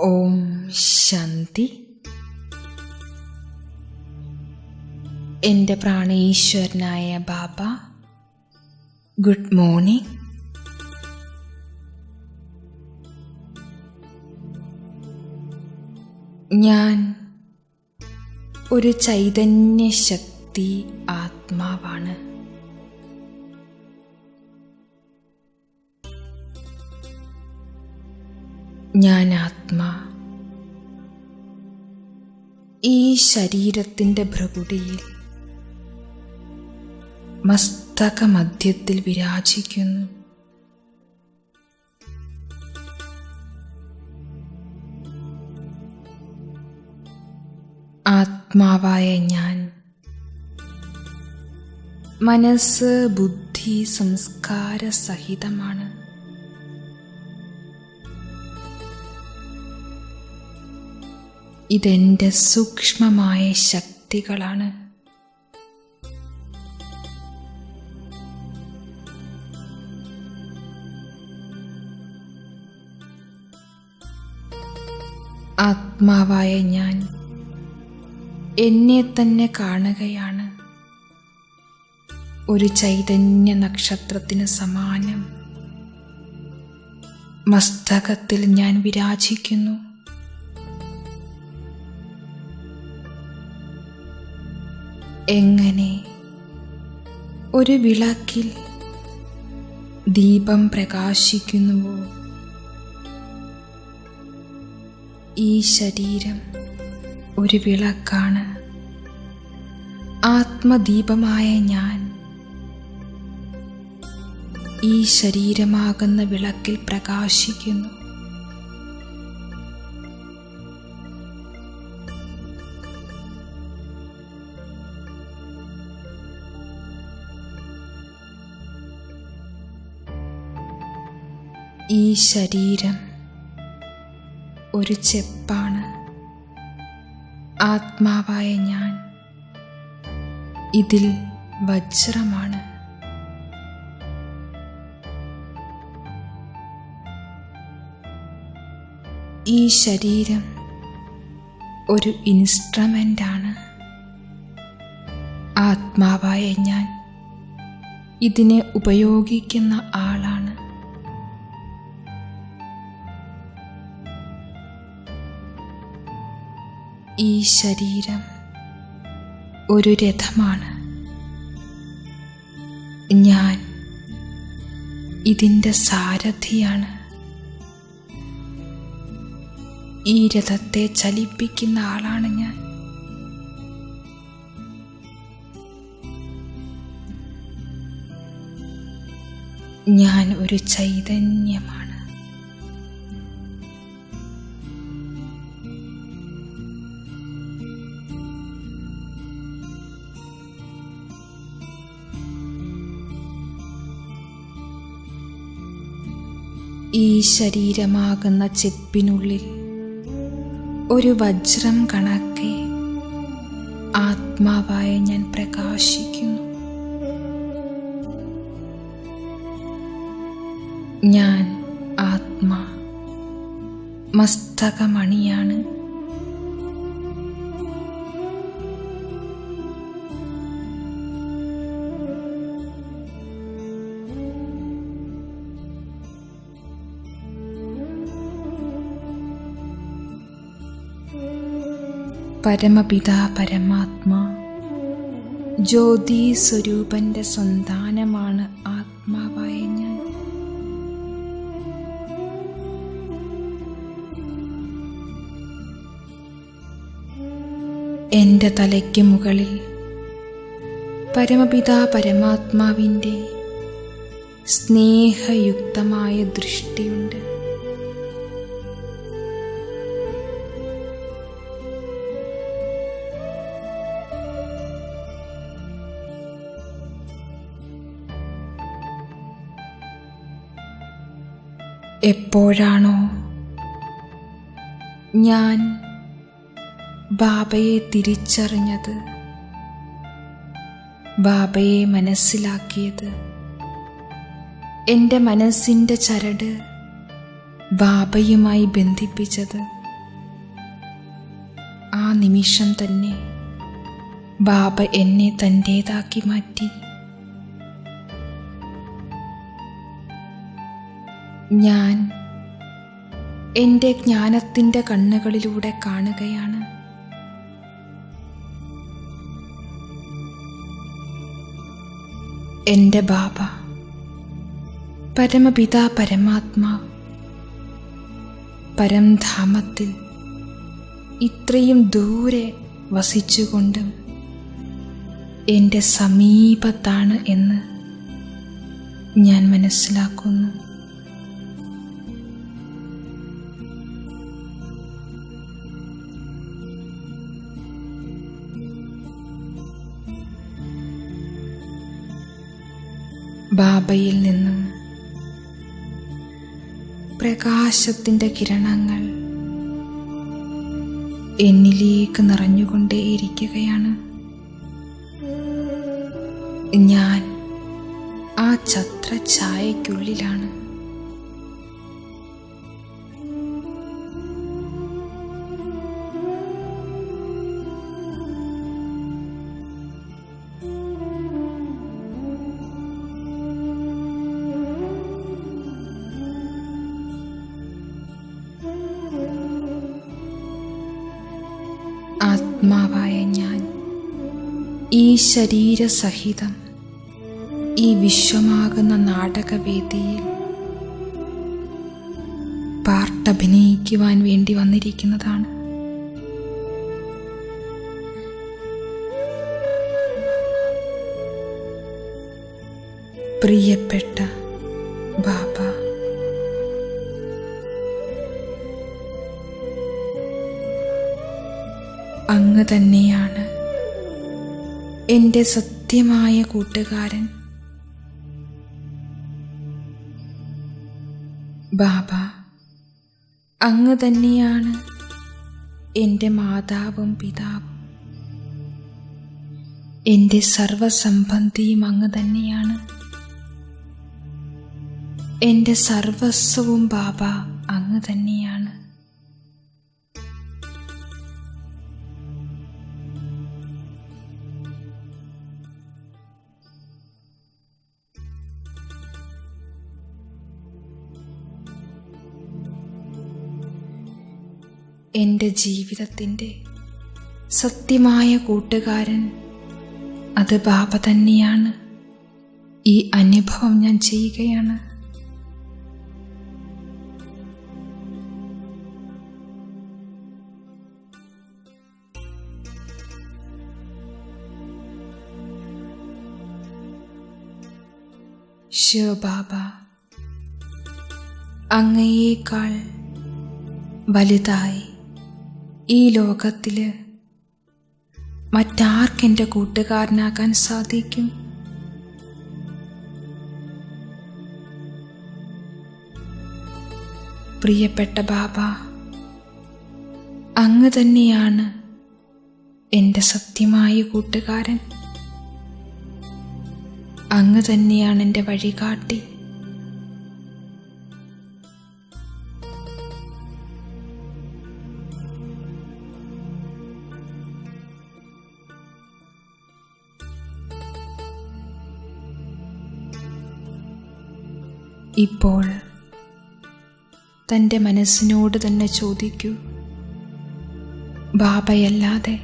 ഓം ശാന്തി. എൻ്റെ പ്രാണേശ്വരനായ ബാബ, good morning. ഞാൻ ഒരു ചൈതന്യശക്തി ആത്മാവാണ്. ഞാൻ ആത്മാ ഈ ശരീരത്തിൻ്റെ ഭ്രകുടിയിൽ മസ്തകമധ്യത്തിൽ വിരാജിക്കുന്നു. ആത്മാവായ ഞാൻ മനസ്സ്, ബുദ്ധി, സംസ്കാര സഹിതമാണ്. ഇതെൻ്റെ സൂക്ഷ്മമായ ശക്തികളാണ്. ആത്മാവായ ഞാൻ എന്നെ തന്നെ കാണുകയാണ്. ഒരു ചൈതന്യ നക്ഷത്രത്തിന് സമാനം മസ്തകത്തിൽ ഞാൻ വിരാജിക്കുന്നു. എങ്ങനെ ഒരു വിളക്കിൽ ദീപം പ്രകാശിക്കുന്നുവോ, ഈ ശരീരം ഒരു വിളക്കാണ്. ആത്മദീപമായ ഞാൻ ഈ ശരീരമാകുന്ന വിളക്കിൽ പ്രകാശിക്കുന്നു. ഈ ശരീരം ഒരു ചെപ്പാണ്. ആത്മാവായ ഞാൻ ഇതിൽ വജ്രമാണ്. ഈ ശരീരം ഒരു ഇൻസ്ട്രുമെൻ്റാണ്. ആത്മാവായ ഞാൻ ഇതിനെ ഉപയോഗിക്കുന്ന ആളാണ്. ഈ ശരീരം ഒരു രഥമാണ്. ഞാൻ ഇതിൻ്റെ സാരഥിയാണ്. ഈ രഥത്തെ ചലിപ്പിക്കുന്ന ആളാണ് ഞാൻ. ഞാൻ ഒരു ചൈതന്യമാണ്. ഈ ശരീരമാകുന്ന ചെപ്പിനുള്ളിൽ ഒരു വജ്രം കണക്കെ ആത്മാവായ ഞാൻ പ്രകാശിക്കുന്നു. ഞാൻ ആത്മാ മസ്തകമണിയാണ്. പരമപിതാ പരമാത്മാ ജ്യോതി സ്വരൂപന്റെ സന്താനമാണ് ആത്മാവായ ഞാൻ. എൻ്റെ തലയ്ക്ക് മുകളിൽ പരമപിതാ പരമാത്മാവിൻ്റെ സ്നേഹയുക്തമായ ദൃഷ്ടിയുണ്ട്. എപ്പോഴാണോ ഞാൻ ബാബയെ തിരിച്ചറിഞ്ഞത്, ബാബയെ മനസ്സിലാക്കിയത്, എൻ്റെ മനസ്സിൻ്റെ ചരട് ബാബയുമായി ബന്ധിപ്പിച്ചത്, നിമിഷം തന്നെ ബാബ എന്നെ തൻ്റേതാക്കി മാറ്റി. ഞാൻ എൻ്റെ ജ്ഞാനത്തിൻ്റെ കണ്ണുകളിലൂടെ കാണുകയാണ്. എൻ്റെ ബാബ പരമപിതാ പരമാത്മാവ് പരംധാമത്തിൽ ഇത്രയും ദൂരെ വസിച്ചുകൊണ്ടും എൻ്റെ സമീപത്താണ് എന്ന് ഞാൻ മനസ്സിലാക്കുന്നു. ബാബയിൽ നിന്നും പ്രകാശത്തിൻ്റെ കിരണങ്ങൾ എന്നിലേക്ക് നിറഞ്ഞുകൊണ്ടേയിരിക്കുകയാണ്. ഞാൻ ആ ഛത്രഛായയ്ക്കുള്ളിലാണ്. ആത്മാവായ ഞാൻ ഈ ശരീരസഹിതം ഈ വിശ്വമാകുന്ന നാടകവേദിയിൽ പാർട്ടഭിനയിക്കുവാൻ വേണ്ടി വന്നിരിക്കുന്നതാണ്. പ്രിയപ്പെട്ട ബാബ, അങ്ങ് തന്നെയാണ് എൻ്റെ സത്യമായ കൂട്ടുകാരൻ. ബാബ, അങ്ങ് തന്നെയാണ് എൻ്റെ മാതാവും പിതാവും. എൻ്റെ സർവസംബന്ധിയും അങ്ങ് തന്നെയാണ്. എൻ്റെ സർവസ്വവും ബാബ അങ്ങ് തന്നെയാണ്. എൻ്റെ ജീവിതത്തിൻ്റെ സത്യമായ കൂട്ടുകാരൻ അത് ബാബ തന്നെയാണ്. ഈ അനുഭവം ഞാൻ ചെയ്യുകയാണ്. ശിവബാബ, അങ്ങയേക്കാൾ വലുതായി ഈ ലോകത്തില് മറ്റാർക്കെൻ്റെ കൂട്ടുകാരനാകാൻ സാധിക്കും? പ്രിയപ്പെട്ട ബാബ, അങ്ങ് തന്നെയാണ് എൻ്റെ സത്യമായ കൂട്ടുകാരൻ. അങ്ങ് തന്നെയാണ് എൻ്റെ വഴികാട്ടി. ഇപ്പോൾ തൻ്റെ മനസ്സിനോട് തന്നെ ചോദിക്കൂ, ബാബയല്ലാതെ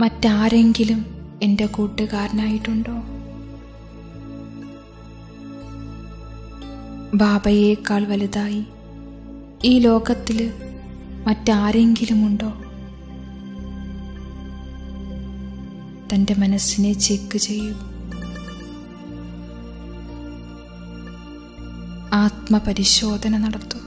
മറ്റാരെങ്കിലും എൻ്റെ കൂട്ടുകാരനായിട്ടുണ്ടോ? ബാബയേക്കാൾ വലുതായി ഈ ലോകത്തിൽ മറ്റാരെങ്കിലും ഉണ്ടോ? തൻ്റെ മനസ്സിനെ ചെക്ക് ചെയ്യൂ. ആത്മപരിശോധന നടത്തൂ.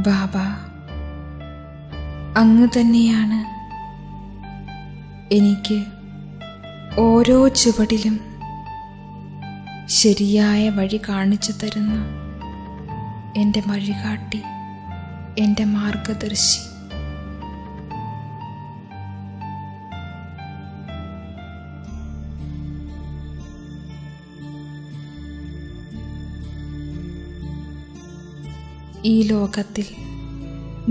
ബാബ, അങ്ങ് തന്നെയാണ് എനിക്ക് ഓരോ ചുവടിലും ശരിയായ വഴി കാണിച്ചു തരുന്ന എൻ്റെ വഴികാട്ടി, എൻ്റെ മാർഗദർശി. ഈ ലോകത്തിൽ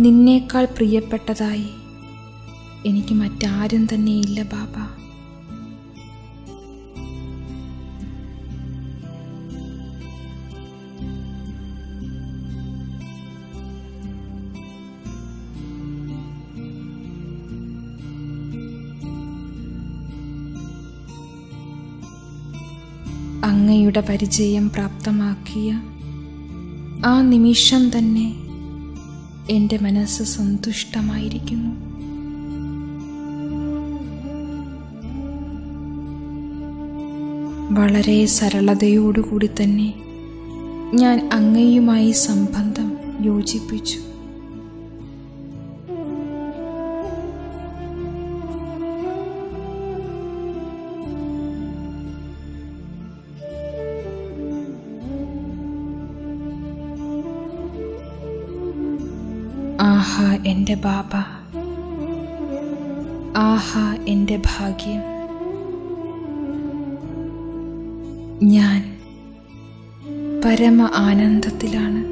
നിന്നേക്കാൾ പ്രിയപ്പെട്ടതായി എനിക്ക് മറ്റാരും തന്നെയില്ല ബാബ. അങ്ങയുടെ പരിചയം പ്രാപ്തമാക്കിയ ആ നിമിഷം തന്നെ എൻ്റെ മനസ്സ് സന്തുഷ്ടമായിരിക്കുന്നു. വളരെ സരളതയോടുകൂടി തന്നെ ഞാൻ അങ്ങയുമായി സംബന്ധം യോജിപ്പിച്ചു. ആഹാ എൻ്റെ ബാബ, ആഹാ എൻ്റെ ഭാഗ്യം. ഞാൻ പരമ ആനന്ദത്തിലാണ്.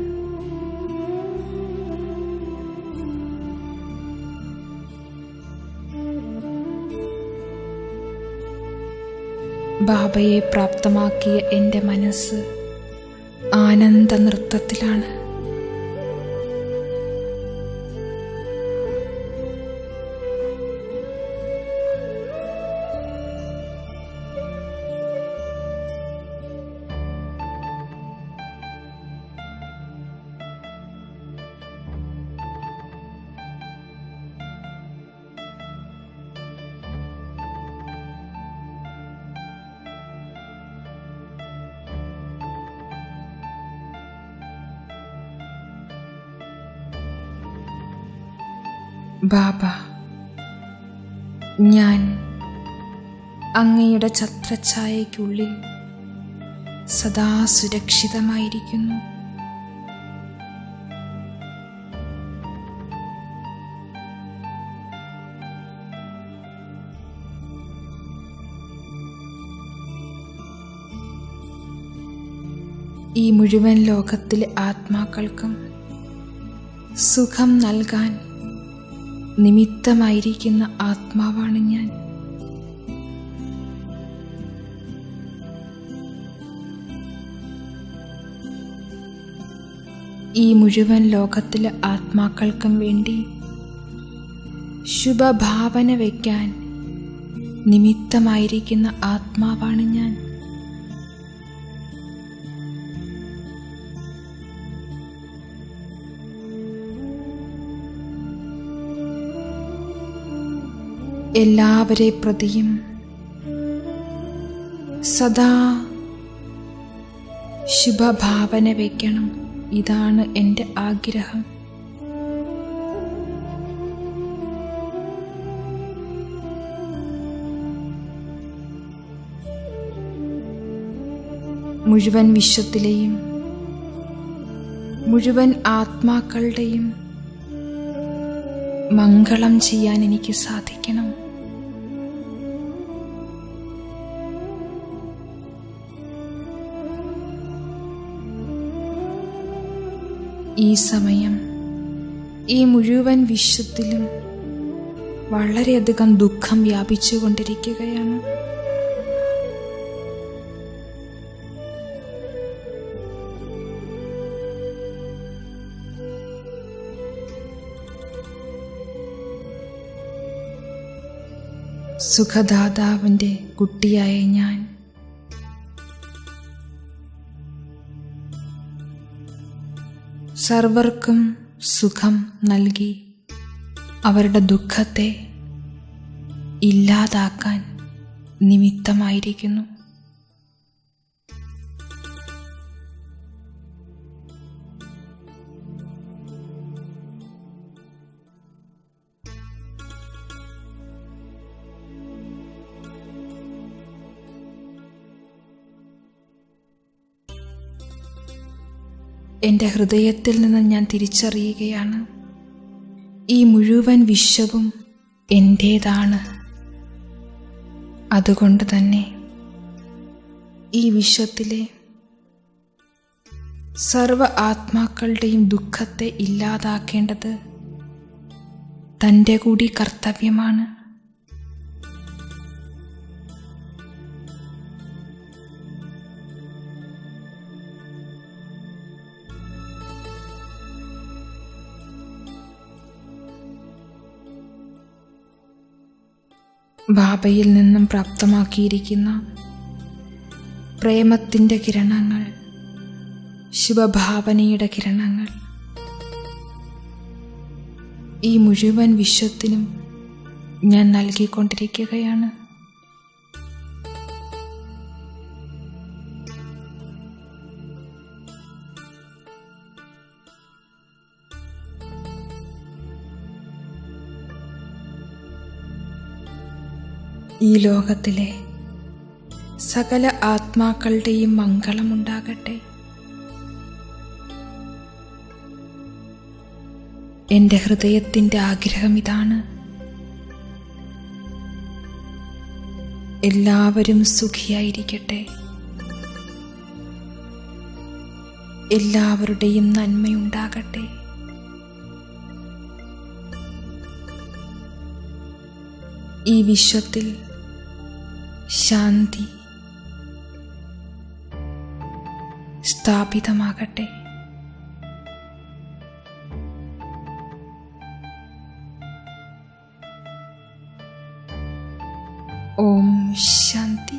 ബാബയെ പ്രാപ്തമാക്കിയ എൻ്റെ മനസ്സ് ആനന്ദ നൃത്തത്തിലാണ്. ബാബ, ഞാൻ അങ്ങയുടെ ഛത്രഛായയ്ക്കുള്ളിൽ സദാ സുരക്ഷിതമായിരിക്കുന്നു. ഈ മുഴുവൻ ലോകത്തിലെ ആത്മാക്കൾക്കും സുഖം നൽകാൻ നിമിത്തമായിരിക്കുന്ന ആത്മാവാണ് ഞാൻ. ഈ മുഴുവൻ ലോകത്തിലെ ആത്മാക്കൾക്കും വേണ്ടി ശുഭഭാവന വയ്ക്കാൻ നിമിത്തമായിരിക്കുന്ന ആത്മാവാണ് ഞാൻ. എല്ലാവരെ പ്രതിയും സദാ ശുഭഭാവന വയ്ക്കണം. ഇതാണ് എൻ്റെ ആഗ്രഹം. മുഴുവൻ വിശ്വത്തിലെയും മുഴുവൻ ആത്മാക്കളുടെയും മംഗളം ചെയ്യാൻ എനിക്ക് സാധിക്കണം. ഈ സമയം ഈ മുഴുവൻ വിശ്വത്തിലും വളരെയധികം ദുഃഖം വ്യാപിച്ചുകൊണ്ടിരിക്കുകയാണ്. സുഖദാതാവിൻ്റെ കുട്ടിയായ ഞാൻ സർവർക്കും സുഖം നൽകി അവരുടെ ദുഃഖത്തെ ഇല്ലാതാക്കാൻ നിമിത്തമായിരിക്കുന്നു. എൻ്റെ ഹൃദയത്തിൽ നിന്ന് ഞാൻ തിരിച്ചറിയുകയാണ്, ഈ മുഴുവൻ വിശ്വവും എൻ്റേതാണ്. അതുകൊണ്ട് തന്നെ ഈ വിശ്വത്തിലെ സർവ ആത്മാക്കളുടെയും ദുഃഖത്തെ ഇല്ലാതാക്കേണ്ടത് തൻ്റെ കൂടി കർത്തവ്യമാണ്. ബാബയിൽ നിന്നും പ്രാപ്തമാക്കിയിരിക്കുന്ന പ്രേമത്തിൻ്റെ കിരണങ്ങൾ, ശുഭഭാവനയുടെ കിരണങ്ങൾ ഈ മുഴുവൻ വിശ്വത്തിനും ഞാൻ നൽകിക്കൊണ്ടിരിക്കുകയാണ്. ഈ ലോകത്തിലെ സകല ആത്മാക്കളുടെയും മംഗളമുണ്ടാകട്ടെ. എൻ്റെ ഹൃദയത്തിൻ്റെ ആഗ്രഹം ഇതാണ്, എല്ലാവരും സുഖിയായിരിക്കട്ടെ, എല്ലാവരുടെയും നന്മയുണ്ടാകട്ടെ. ഈ വിശ്വത്തിൽ ശാന്തി സ്ഥാപിതമാകട്ടെ. ഓം ശാന്തി.